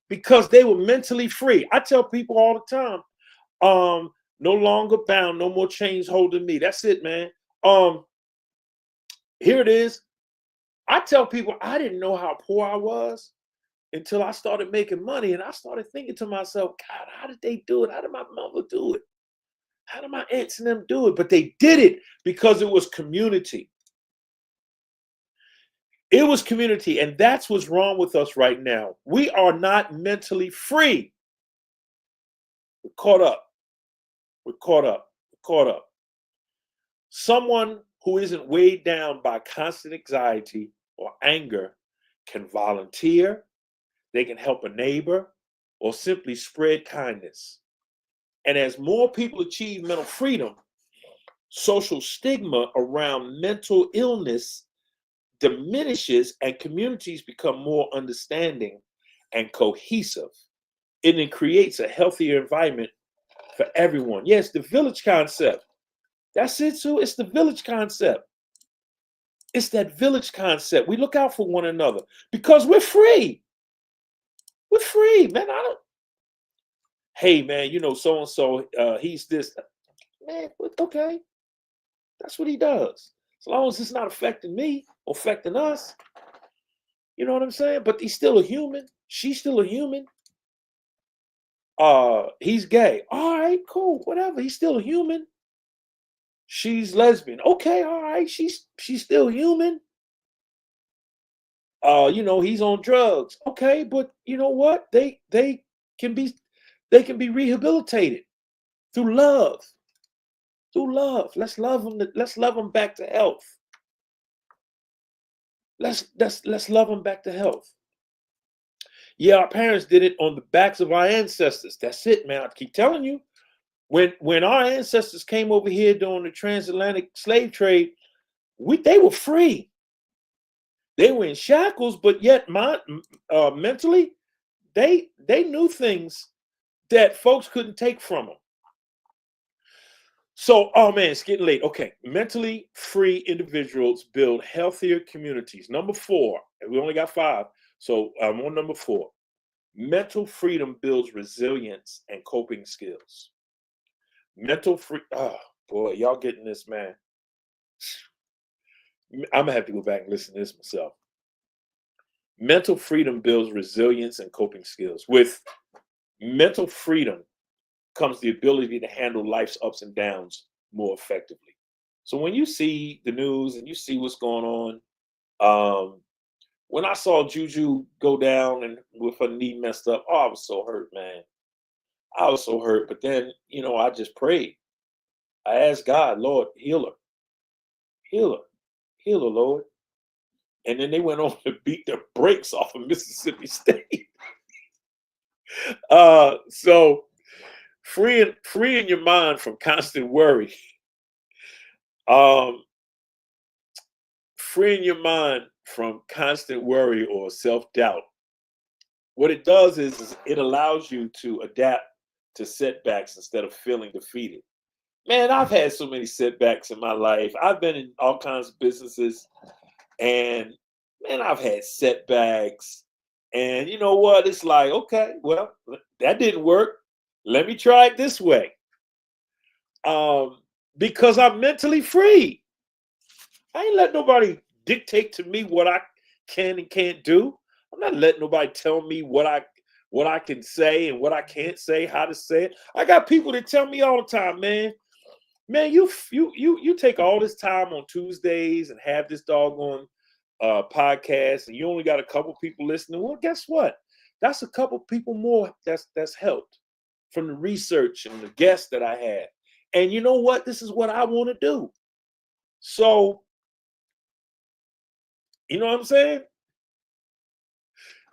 because they were mentally free. I tell people all the time, no longer bound, no more chains holding me. That's it, man. Here it is. I tell people I didn't know how poor I was until I started making money. And I started thinking to myself, God, how did they do it? How did my mother do it? How did my aunts and them do it? But they did it because it was community. It was community. And that's what's wrong with us right now. We are not mentally free. We're caught up. We're caught up. We're caught up. Someone who isn't weighed down by constant anxiety or anger can volunteer, they can help a neighbor, or simply spread kindness. And as more people achieve mental freedom, social stigma around mental illness diminishes and communities become more understanding and cohesive. And it creates a healthier environment for everyone. Yes, the village concept. That's it too. It's the village concept. It's that village concept. We look out for one another because we're free. We're free, man. Hey, man, so-and-so, he's this. Man, okay. That's what he does. As long as it's not affecting me or affecting us. You know what I'm saying? But he's still a human. She's still a human. He's gay. All right, cool, whatever. He's still a human. She's lesbian. Okay, all right. She's still human. He's on drugs. Okay, but you know what? They can be rehabilitated through love. Through love. Let's love them. Let's love them back to health. Let's love them back to health. Yeah, our parents did it on the backs of our ancestors. That's it, man. I keep telling you. When our ancestors came over here during the transatlantic slave trade, they were free. They were in shackles, but yet mentally, they knew things that folks couldn't take from them. So, oh man, it's getting late. Okay. Mentally free individuals build healthier communities. Number four, and we only got five. So I'm on number four. Mental freedom builds resilience and coping skills. Mental free. Oh boy, y'all getting this, man. I'm gonna have to go back and listen to this myself. Mental freedom builds resilience and coping skills. With mental freedom comes the ability to handle life's ups and downs more effectively. So when you see the news and you see what's going on, when I saw Juju go down and with her knee messed up, oh, I was so hurt, man. I was so hurt. But then, I just prayed. I asked God, Lord, heal her, heal her, Lord. And then they went on to beat the brakes off of Mississippi State. So freeing your mind from constant worry, um, freeing your mind from constant worry or self-doubt. What it does is it allows you to adapt to setbacks instead of feeling defeated. Man, I've had so many setbacks in my life. I've been in all kinds of businesses, and man, I've had setbacks. And you know what? It's like, okay, well, that didn't work. Let me try it this way. Um, because I'm mentally free. I ain't let nobody dictate to me what I can and can't do. I'm not letting nobody tell me what I can say and what I can't say, how to say it. I got people that tell me all the time, man, you take all this time on Tuesdays and have this doggone podcast, and you only got a couple people listening. Well, guess what? That's a couple people more that's helped from the research and the guests that I had. And you know what? This is what I want to do. So, you know what I'm saying?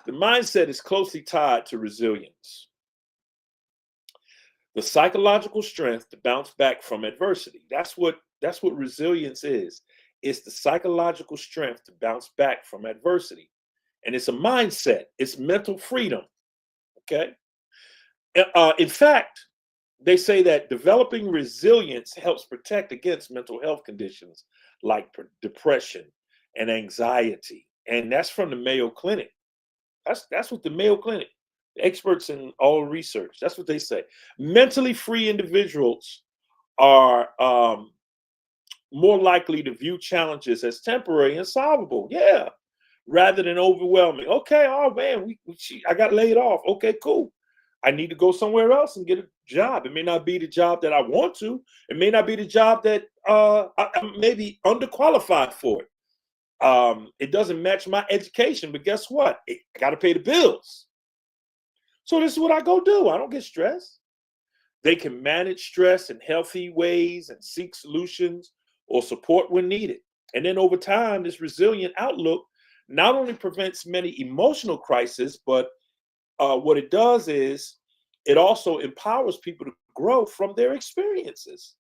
The mindset is closely tied to resilience. The psychological strength to bounce back from adversity. That's what resilience is. It's the psychological strength to bounce back from adversity. And it's a mindset, it's mental freedom. Okay. In fact, they say that developing resilience helps protect against mental health conditions like depression and anxiety. And that's from the Mayo Clinic. That's what the Mayo Clinic, the experts in all research, that's what they say. Mentally free individuals are more likely to view challenges as temporary and solvable. Yeah, rather than overwhelming. Okay, oh man, I got laid off. Okay, cool. I need to go somewhere else and get a job. It may not be the job that I want to. It may not be the job that I'm maybe underqualified for it. It doesn't match my education, but guess what? I got to pay the bills. So this is what I go do. I don't get stressed. They can manage stress in healthy ways and seek solutions or support when needed. And then over time, this resilient outlook not only prevents many emotional crises, but what it does is it also empowers people to grow from their experiences.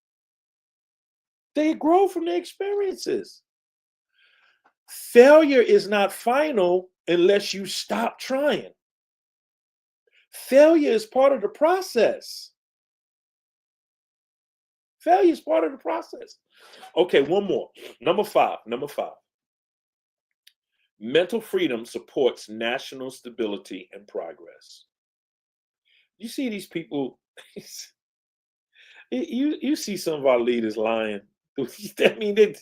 They grow from their experiences. Failure is not final unless you stop trying. Failure is part of the process. Failure is part of the process. Okay, one more. Number five. Mental freedom supports national stability and progress. You see these people, you see some of our leaders lying. I mean, they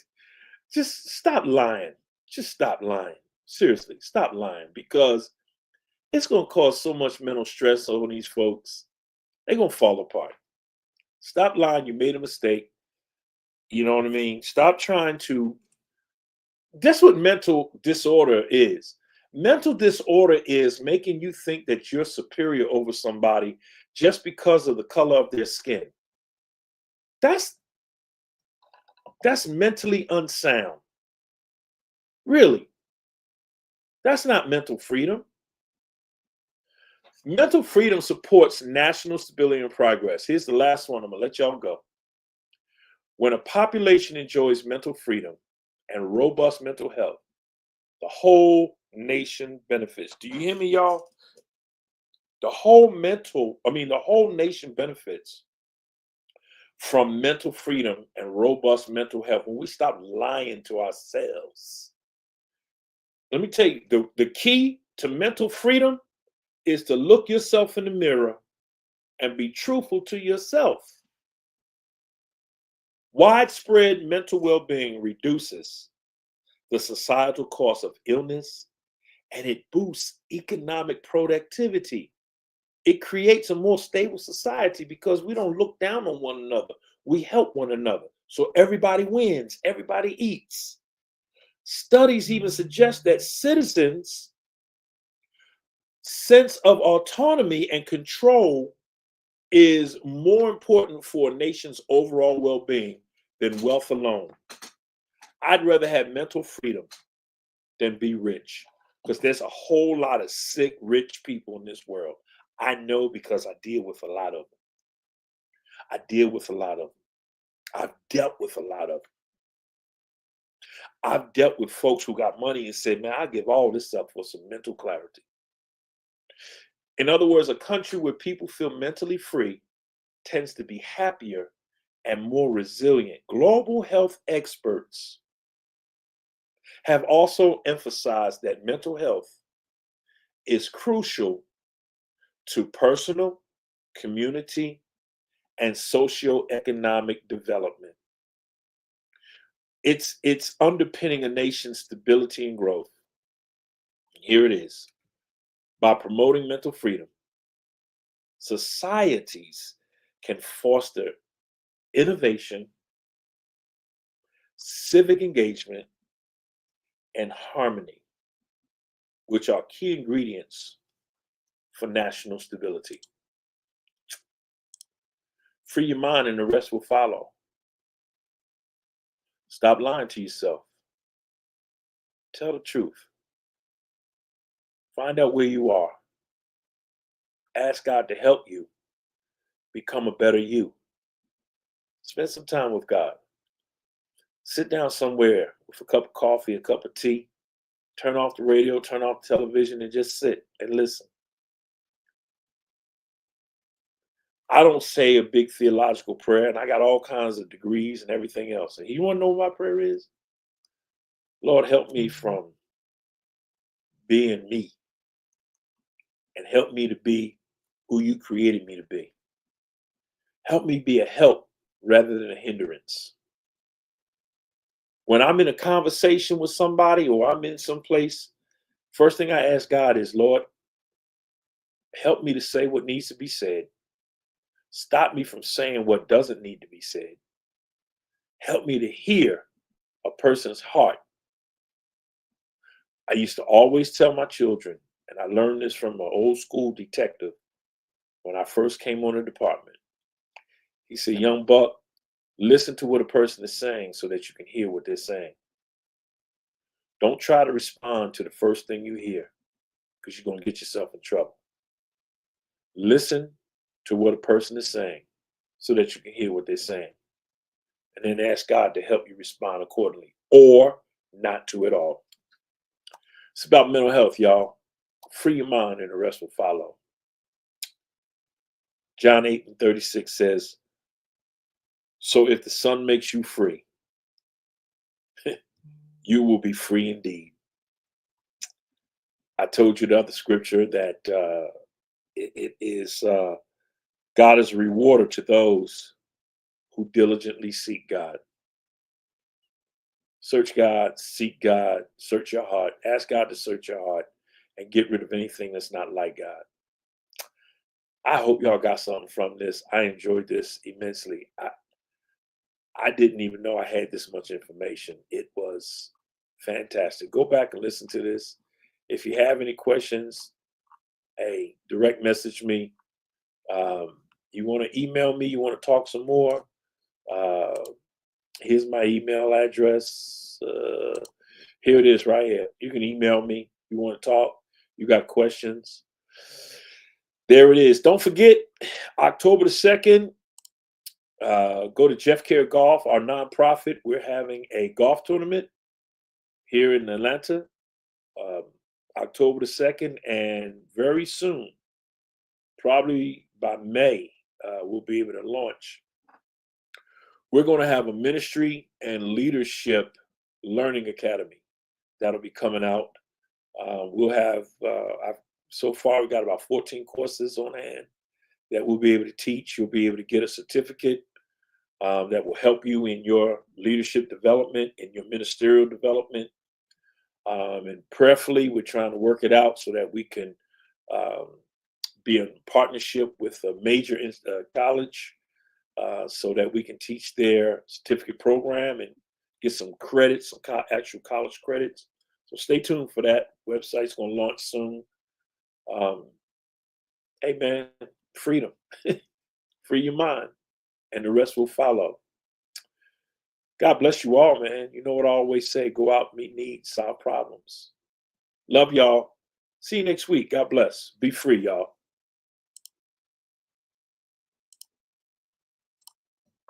just stop lying. Just stop lying. Seriously, stop lying, because it's going to cause so much mental stress on these folks. They're going to fall apart. Stop lying. You made a mistake. You know what I mean? Stop trying to. That's what mental disorder is. Mental disorder is making you think that you're superior over somebody just because of the color of their skin. That's mentally unsound. Really. That's not mental freedom. Mental freedom supports national stability and progress. Here's the last one. I'm going to let y'all go. When a population enjoys mental freedom and robust mental health, the whole nation benefits. Do you hear me, y'all? The whole nation benefits from mental freedom and robust mental health, when we stop lying to ourselves. Let me tell you, the key to mental freedom is to look yourself in the mirror and be truthful to yourself. Widespread mental well-being reduces the societal cost of illness, and it boosts economic productivity. It creates a more stable society because we don't look down on one another. We help one another. So everybody wins, everybody eats. Studies even suggest that citizens' sense of autonomy and control is more important for a nation's overall well-being than wealth alone. I'd rather have mental freedom than be rich, because there's a whole lot of sick, rich people in this world. I know because I deal with a lot of them. I deal with a lot of them. I've dealt with a lot of them. I've dealt with folks who got money and said, man, I give all this up for some mental clarity. In other words, a country where people feel mentally free tends to be happier and more resilient. Global health experts have also emphasized that mental health is crucial to personal, community, and socioeconomic development. It's underpinning a nation's stability and growth. Here it is. By promoting mental freedom, societies can foster innovation, civic engagement, and harmony, which are key ingredients for national stability. Free your mind and the rest will follow. Stop lying to yourself. Tell the truth. Find out where you are. Ask God to help you become a better you. Spend some time with God. Sit down somewhere with a cup of coffee, a cup of tea. Turn off the radio, turn off the television, and just sit and listen. I don't say a big theological prayer, and I got all kinds of degrees and everything else. And you want to know what my prayer is? Lord, help me from being me and help me to be who you created me to be. Help me be a help rather than a hindrance. When I'm in a conversation with somebody or I'm in some place, first thing I ask God is, Lord, help me to say what needs to be said. Stop me from saying what doesn't need to be said. Help me to hear a person's heart. I used to always tell my children, and I learned this from an old school detective when I first came on the department. He said, young buck, listen to what a person is saying so that you can hear what they're saying. Don't try to respond to the first thing you hear, because you're going to get yourself in trouble. Listen to what a person is saying so that you can hear what they're saying. And then ask God to help you respond accordingly, or not to at all. It's about mental health, y'all. Free your mind and the rest will follow. John 8:36 says, so if the Son makes you free, you will be free indeed. I told you the other scripture that it is God is a rewarder to those who diligently seek God. Search God, seek God, search your heart, ask God to search your heart and get rid of anything that's not like God. I hope y'all got something from this. I enjoyed this immensely. I didn't even know I had this much information. It was fantastic. Go back and listen to this. If you have any questions, hey, direct message me. You want to email me, you want to talk some more, here's my email address. Here it is right here. You can email me. You want to talk, you got questions. There it is. Don't forget, October the 2nd, go to Jeff Care Golf, our nonprofit. We're having a golf tournament here in Atlanta, October the 2nd, and very soon, probably by May, we'll be able to launch we're going to have a ministry and leadership learning academy that'll be coming out. We'll have, so far, we've got about 14 courses on hand that we'll be able to teach. You'll be able to get a certificate that will help you in your leadership development, in your ministerial development. And prayerfully, we're trying to work it out so that we can be in partnership with a major college so that we can teach their certificate program and get some credits, some actual college credits. So stay tuned for that. Website's going to launch soon. Hey, man, freedom. Free your mind, and the rest will follow. God bless you all, man. You know what I always say, go out, meet needs, solve problems. Love y'all. See you next week. God bless. Be free, y'all.